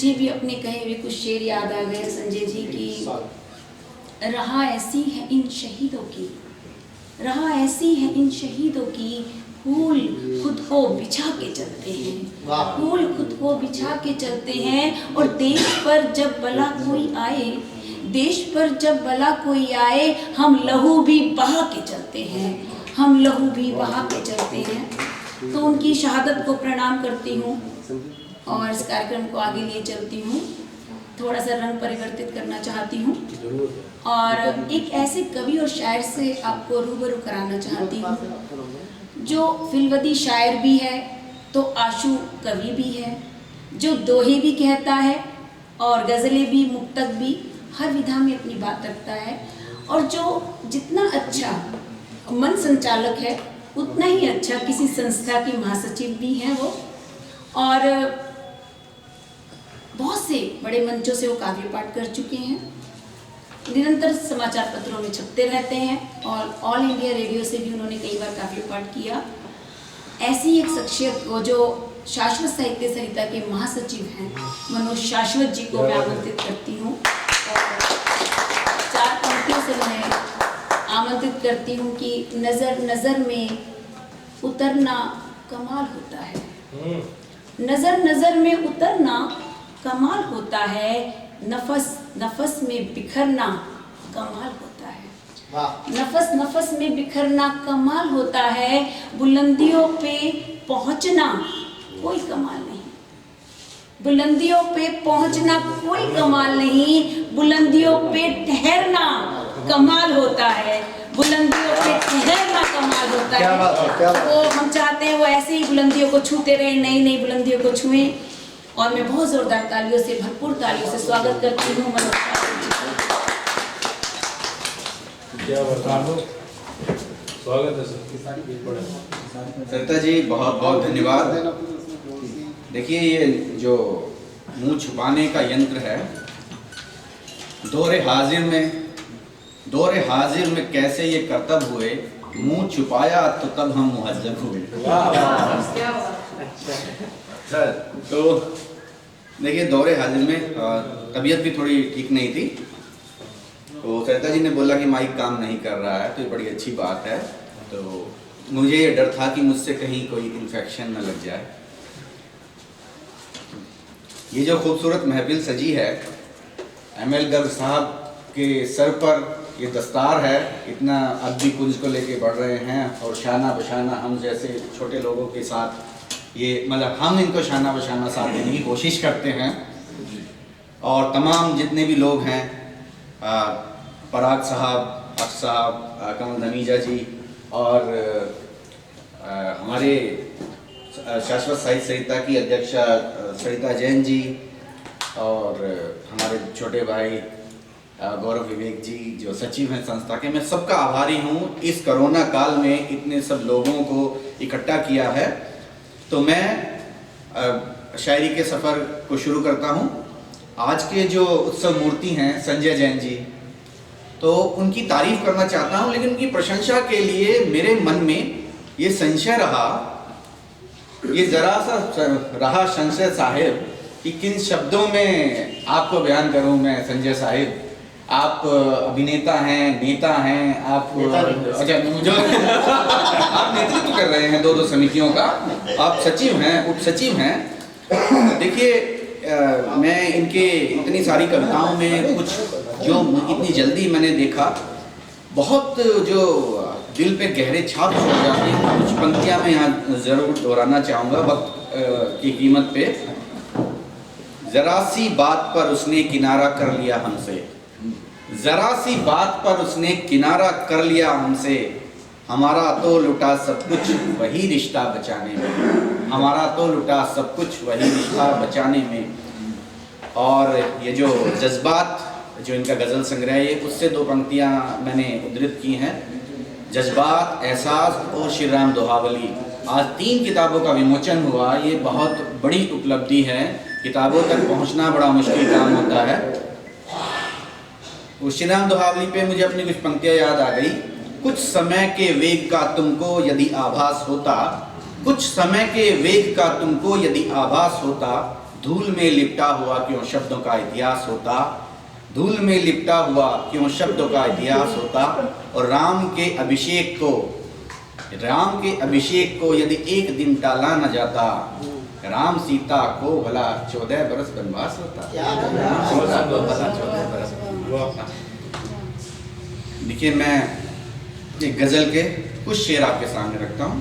मुझे भी अपने कहे हुए कुछ शेर याद आ गए संजय जी की। राह ऐसी है इन शहीदों की, राह ऐसी है इन शहीदों की, फूल खुद को बिछा के चलते हैं, फूल खुद को बिछा के चलते हैं। और देश पर जब बला कोई आए, देश पर जब बला कोई आए, हम लहू भी बहा के चलते हैं, हम लहू भी बहा के चलते हैं। तो उनकी शहादत को प्रणाम करती हूँ और इस कार्यक्रम को आगे लिए चलती हूँ। थोड़ा सा रंग परिवर्तित करना चाहती हूँ और एक ऐसे कवि और शायर से आपको रूबरू कराना चाहती हूँ जो फिल्वदी शायर भी है तो आशू कवि भी है, जो दोहे भी कहता है और गज़लें भी, मुक्तक भी, हर विधा में अपनी बात रखता है। और जो जितना अच्छा मन संचालक है उतना ही अच्छा किसी संस्था की महासचिव भी हैं वो। और बहुत से बड़े मंचों से वो काव्य पाठ कर चुके हैं, निरंतर समाचार पत्रों में छपते रहते हैं और ऑल इंडिया रेडियो से भी उन्होंने कई बार काव्य पाठ किया। ऐसी एक शख्सियत को जो शाश्वत साहित्य सरिता के महासचिव हैं मनोज शाश्वत जी को मैं आमंत्रित करती हूँ और 4 पंक्तियों से मैं आमंत्रित करती हूँ कि नज़र नज़र में उतरना कमाल होता है, नज़र नज़र में उतरना कमाल होता है, नफस नफस में बिखरना कमाल होता है, नफस नफस में बिखरना कमाल होता है, बुलंदियों पे पहुंचना कोई कमाल नहीं, बुलंदियों पे पहुंचना कोई कमाल नहीं, बुलंदियों पे ठहरना कमाल होता है, बुलंदियों पे ठहरना कमाल होता है। वो हम चाहते हैं वो ऐसे ही बुलंदियों को छूते रहे, नई नई बुलंदियों को छुएं। और मैं बहुत जोरदार तालियों से, भरपूर तालियों से स्वागत करती हूँ मनोज स्वागत है सरिता जी, बहुत बहुत धन्यवाद। देखिए ये जो मुंह छुपाने का यंत्र है, दौरे हाजिर में कैसे ये करतब हुए, मुंह छुपाया तो तब हम मुहज्जब हुए। तो देखिए दौरे हाजिर में तबीयत भी थोड़ी ठीक नहीं थी, तो सरिता जी ने बोला कि माइक काम नहीं कर रहा है, तो ये बड़ी अच्छी बात है। तो मुझे ये डर था कि मुझसे कहीं कोई इन्फेक्शन न लग जाए। ये जो खूबसूरत महफिल सजी है, एमएल गर्ग साहब के सर पर ये दस्तार है, इतना अदबी कुंज को लेके बढ़ रहे हैं और शाना बशाना हम जैसे छोटे लोगों के साथ ये मतलब हम इनको शाना बशाना साथ देने की कोशिश करते हैं। और तमाम जितने भी लोग हैं, पराग साहब, अक्ष साहब, कमल धमीजा जी और हमारे शाश्वत साहित्य सरिता की अध्यक्षा सरिता जैन जी और हमारे छोटे भाई गौरव विवेक जी जो सचिव हैं संस्था के, मैं सबका आभारी हूँ। इस कोरोना काल में इतने सब लोगों को इकट्ठा किया है। तो मैं शायरी के सफ़र को शुरू करता हूँ। आज के जो उत्सव मूर्ति हैं संजय जैन जी, तो उनकी तारीफ करना चाहता हूँ, लेकिन उनकी प्रशंसा के लिए मेरे मन में ये संशय रहा, ये ज़रा सा रहा संशय साहिब कि किन शब्दों में आपको बयान करूँ मैं। संजय साहिब, आप अभिनेता हैं, नेता हैं, आप अच्छा जो आप नेतृत्व कर रहे हैं 2 समितियों का, आप सचिव हैं, उप सचिव हैं। देखिए मैं इनके इतनी सारी कविताओं में कुछ जो इतनी जल्दी मैंने देखा, बहुत जो दिल पे गहरे छाप छोड़ जाते हैं, कुछ पंक्तियां मैं यहाँ ज़रूर दोहराना चाहूँगा वक्त की कीमत पे। ज़रा सी बात पर उसने किनारा कर लिया हमसे, ज़रा सी बात पर उसने किनारा कर लिया हमसे, हमारा तो लुटा सब कुछ वही रिश्ता बचाने में, हमारा तो लुटा सब कुछ वही रिश्ता बचाने में। और ये जो जज्बात जो इनका गज़ल संग्रह है, उससे 2 पंक्तियाँ मैंने उद्धृत की हैं। जज्बात, एहसास और श्री राम दोहावली, आज 3 किताबों का विमोचन हुआ। ये बहुत बड़ी उपलब्धि है, किताबों तक पहुंचना बड़ा मुश्किल काम होता है। उस श्री राम दोहावली पे मुझे अपनी कुछ पंक्तियाँ याद आ गई। कुछ समय के वेग का तुमको यदि आभास होता, कुछ समय के वेग का तुमको यदि आभास होता, धूल में लिपटा हुआ क्यों शब्दों का इतिहास होता, धूल में लिपटा हुआ क्यों शब्दों का इतिहास होता। और राम के अभिषेक को यदि एक दिन टाला न जाता, राम सीता को भला 14 बरस वनवास होता। सीता को भला 14 बरस। देखिए, मैं एक गजल के कुछ शेर आपके सामने रखता हूँ।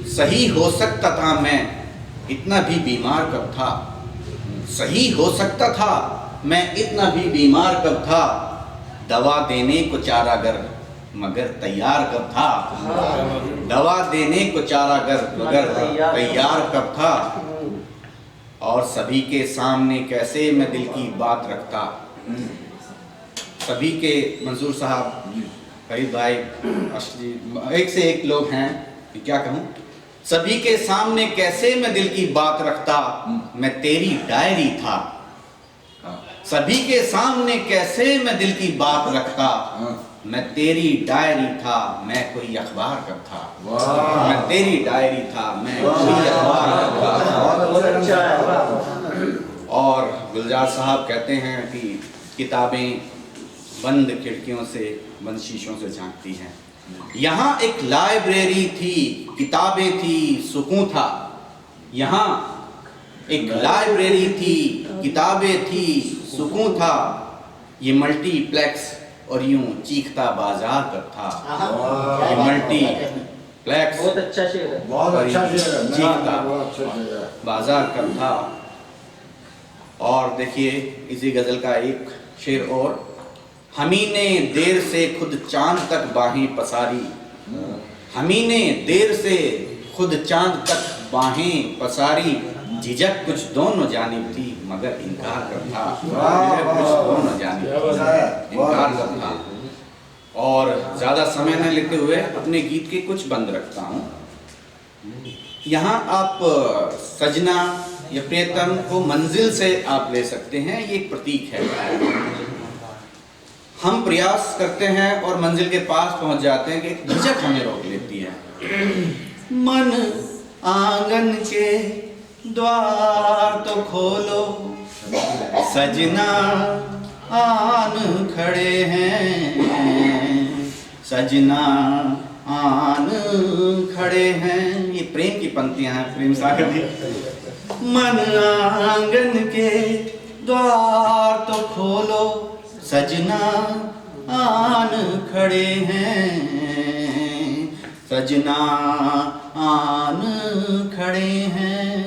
सही हो सकता था मैं इतना भी बीमार कब था, सही हो सकता था मैं इतना भी बीमार कब था, दवा देने को चारागर मगर तैयार कब था, दवा देने को चारागर मगर तैयार कब था। और सभी के सामने कैसे मैं दिल की बात रखता। सभी के, मंसूर साहब, फरीद भाई, एक से एक लोग हैं, क्या कहूँ। सभी के सामने कैसे मैं दिल की बात रखता, मैं तेरी डायरी था। सभी के सामने कैसे मैं दिल की बात रखता, मैं तेरी डायरी था, मैं कोई अखबार कब था। मैं तेरी डायरी था, मैं कोई अखबार कब था। और गुलजार साहब कहते हैं कि किताबें बंद खिड़कियों से, बंद शीशों से झांकती हैं। यहाँ एक लाइब्रेरी थी, किताबें थी, सुकून था। यहाँ एक लाइब्रेरी थी, किताबें थी, सुकून था। ये मल्टीप्लेक्स और यूं चीखता बाजार कब था। ये मल्टीप्लेक्स, बहुत अच्छा शेर है, बहुत अच्छा शेर है, चीखता बहुत अच्छा शेर है। बाजार कब था। और देखिए इसी गजल का एक शेर और। हमी ने देर से खुद चांद तक बाहें पसारी, हमी ने देर से खुद चांद तक बाहें पसारी। झिझक कुछ दोनों जानिब थी मगर इनकार कब था। झिझक कुछ दोनों जानिब थी, इनकार कब था। और ज़्यादा समय न लेते हुए अपने गीत के कुछ बंद रखता हूँ। यहाँ आप सजना या प्रियतम को मंजिल से आप ले सकते हैं, ये एक प्रतीक है। हम प्रयास करते हैं और मंजिल के पास पहुंच जाते हैं कि झिझक हमें रोक लेती है। मन आंगन के द्वार तो खोलो, सजना आन खड़े हैं, सजना आन खड़े हैं। ये प्रेम की पंक्तियां हैं, प्रेम सागर जी। मन आंगन के द्वार तो खोलो, सजना आन खड़े हैं, सजना आन खड़े हैं।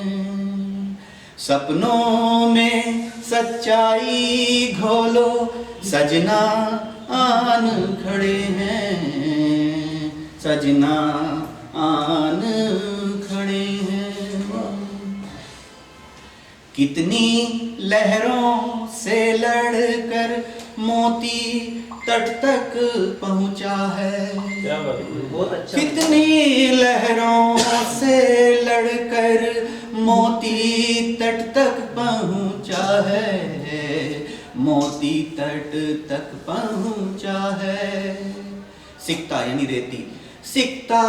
सपनों में सच्चाई घोलो, सजना आन खड़े हैं, सजना आन खड़े हैं। कितनी लहरों से लड़कर मोती तट तक पहुंचा है। क्या बात है? बहुत अच्छा। कितनी लहरों से लड़कर मोती तट तक पहुंचा है, मोती तट तक पहुंचा है। सिकता यानी रेती, सिकता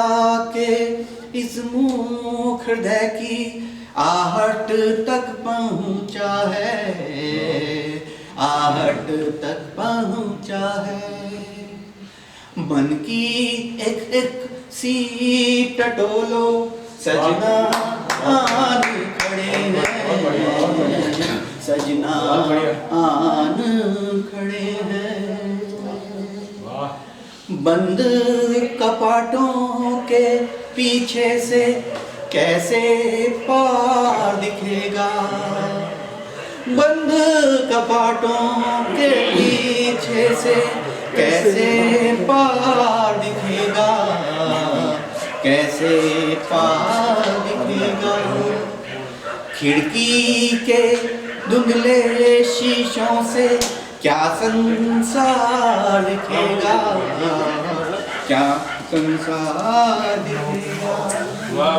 के इस मुख हृदय की आहट तक पहुंचा है, आहट तक पहुंचा है। मन की एक एक सी टटोलो, सजना आन खड़े हैं, सजना आन खड़े हैं। बंद कपाटों के पीछे से कैसे पार दिखेगा, बंद कपाटों के पीछे से कैसे पार दिखेगा, कैसे पार दिखेगा। खिड़की के धुंधले शीशों से क्या संसार दिखेगा, क्या संसार दिखेगा।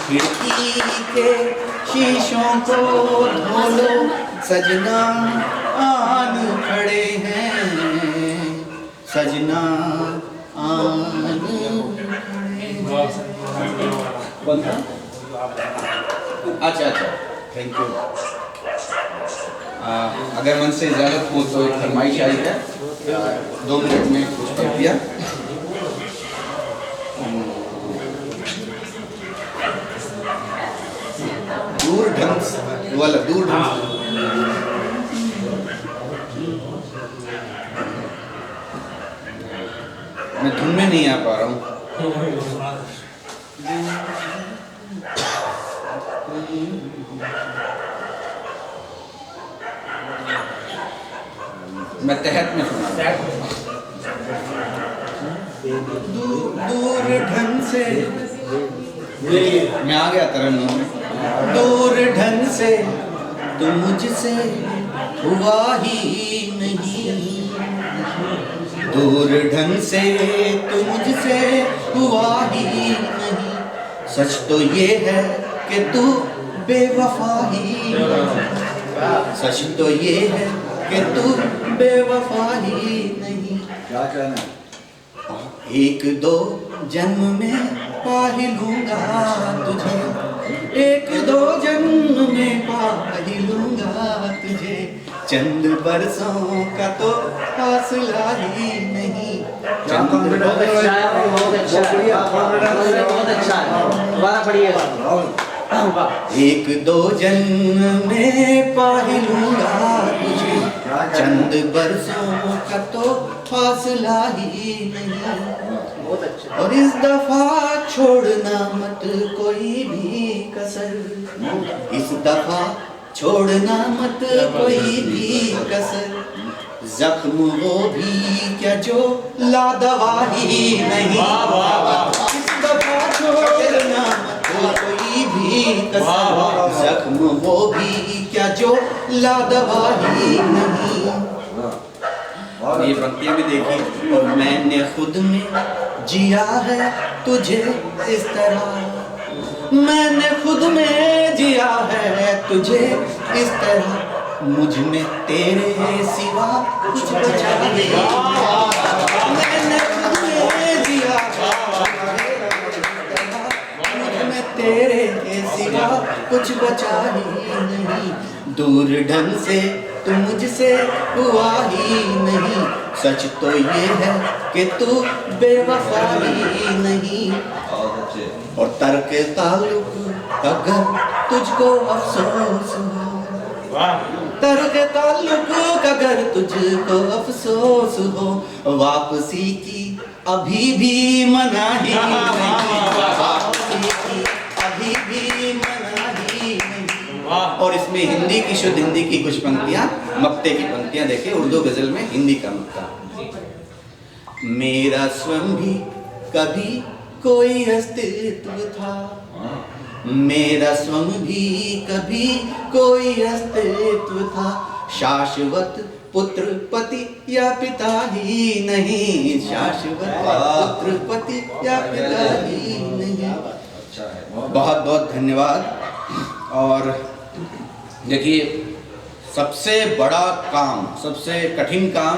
खिड़की के शीशों को धोलो, सजना आन खड़े हैं, सजना आन खड़े हैं। अच्छा अच्छा, थैंक यू। अगर मन से इजाज़त हो तो एक फरमाइश आई है, 2 मिनट में कुछ कर दिया। दूर ढंग से वाला, दूर ढंग से। मैं धुन में नहीं आ पा रहा हूँ। मैं तहत में सुना दूर ढंग से, मैं आ गया तरन्नुम में। दूर ढंग से तू मुझसे हुआ ही नहीं, दूर ढंग से तू मुझसे हुआ ही नहीं, सच तो ये है कि तू बेवफा ही नहीं, सच तो ये है कि तू बेवफा ही नहीं। क्या कहना है? 1-2 जन्म में पा ही लूंगा तुझे, 1-2 जन्म में पा ही लूंगा तुझे, चंद बरसों का तो फासला ही नहीं। क्या बहुत अच्छा है, बहुत अच्छा है, बहुत अच्छा है। दोबारा पढ़िएगा। 1-2 जन्म में पा ही लूंगा तुझे, चंद बरसों का तो फासला ही नहीं। बहुत अच्छा। और इस दफा छोड़ना मत कोई भी कसर, इस दफा छोड़ना मत कोई भी कसर, जख्म वो भी क्या जो लादवा ही नहीं। इस दफा छोड़ना मत कोई भी कसर, जख्म वो भी क्या जो लादवा ही नहीं। ये पंक्तियां भी देखी। और मैंने खुद में जिया है तुझे इस तरह, मैंने खुद में जिया है तुझे इस तरह, मुझ में तेरे सिवा कुछ बचा नहीं। मैंने खुद में जिया है मुझ में तेरे सिवा कुछ बचा ही नहीं, दूर ढंग से तू मुझसे हुआ ही नहीं, सच तो ये है कि तू बेवफा ही नहीं। और तर्क ताल्लुक अगर तुझको अफसोस हो, तर्क ताल्लुक अगर तुझको अफसोस हो, वापसी की अभी भी मनाही नहीं, वापसी की अभी भी मनाही नहीं। और इसमें हिंदी की, शुद्ध हिंदी की कुछ पंक्तियां, मक्ते की पंक्तियां देखिए, उर्दू गजल में हिंदी का मक्ता। मेरा स्वयं भी कभी कोई अस्तित्व था, मेरा स्वयं भी कभी कोई अस्तित्व था, शाश्वत पुत्र पति या पिता ही नहीं, शाश्वत पुत्र पति या पिता ही नहीं। बहुत बहुत धन्यवाद। और देखिए, सबसे बड़ा काम, सबसे कठिन काम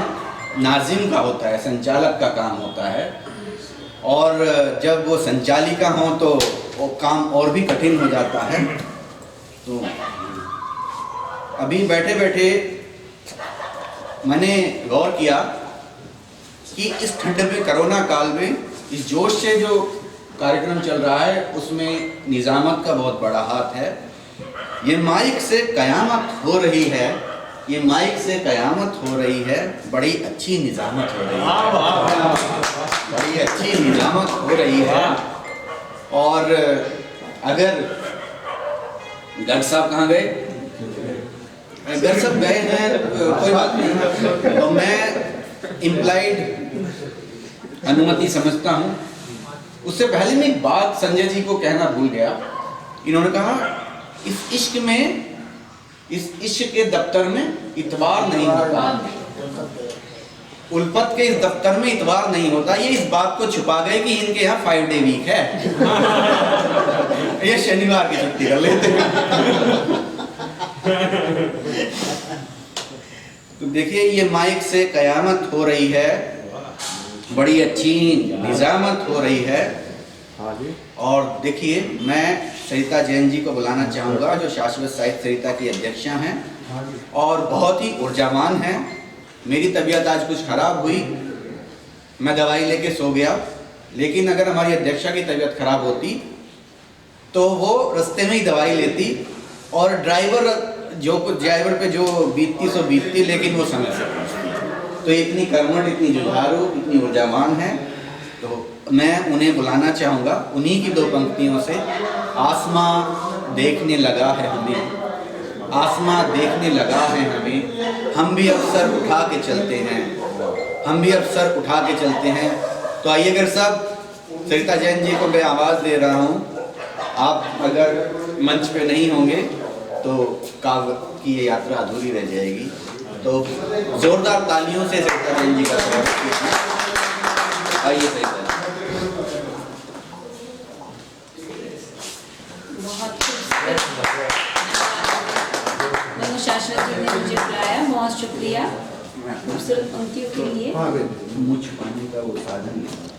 नाज़िम का होता है, संचालक का काम होता है। और जब वो संचालिका हो तो वो काम और भी कठिन हो जाता है। तो अभी बैठे बैठे मैंने गौर किया कि इस ठंड में, कोरोना काल में, इस जोश से जो कार्यक्रम चल रहा है उसमें निज़ामत का बहुत बड़ा हाथ है। ये माइक से कयामत हो रही है, ये माइक से कयामत हो रही है, बड़ी अच्छी निज़ामत हो रही है, बड़ी अच्छी निज़ामत हो रही है। और अगर गर्ग साहब कहाँ गए? गर्ग साहब गए हैं, कोई बात नहीं, तो मैं इम्प्लाइड अनुमति समझता हूँ। उससे पहले मैं एक बात संजय जी को कहना भूल गया। इन्होंने कहा इस इश्क में, इस इश्क के दफ्तर में इतवार नहीं होता, उल्फत के इस दफ्तर में इतवार नहीं होता। ये इस बात को छुपा गए कि इनके यहाँ 5 डे वीक है। ये शनिवार की छुट्टी कर लेते हैं। तो देखिए, ये माइक से कयामत हो रही है, बड़ी अच्छी निजामत हो रही है। हाँ जी। और देखिए, मैं सरिता जैन जी को बुलाना चाहूँगा, जो शाश्वत साहित्य सरिता की अध्यक्षा हैं हाँ जी। और बहुत ही ऊर्जावान हैं। मेरी तबीयत आज कुछ खराब हुई, मैं दवाई लेके सो गया, लेकिन अगर हमारी अध्यक्षा की तबीयत खराब होती तो वो रास्ते में ही दवाई लेती और ड्राइवर पे जो बीतती सो बीतती, लेकिन वो समय से पहुँचती। तो इतनी कर्मठ, इतनी जुझारू, इतनी ऊर्जावान है, तो मैं उन्हें बुलाना चाहूँगा। उन्हीं की 2 पंक्तियों से, आसमां देखने लगा है हमें, आसमां देखने लगा है हमें, हम भी अब सर उठा के चलते हैं, हम भी अब सर उठा के चलते हैं। तो आइए अगर सब सरिता जैन जी को मैं आवाज़ दे रहा हूँ, आप अगर मंच पे नहीं होंगे तो काव्य की ये यात्रा अधूरी रह जाएगी। तो जोरदार तालियों से सरिता जैन जी का स्वागत कीजिए। आइए सरिता जी। बहुत मनु शाश्वत जी ने मुझे बुलाया, बहुत शुक्रिया खूबसूरत पंक्तियों के लिए। हाँ बेटी। मुझ पाने का वो साधन नहीं।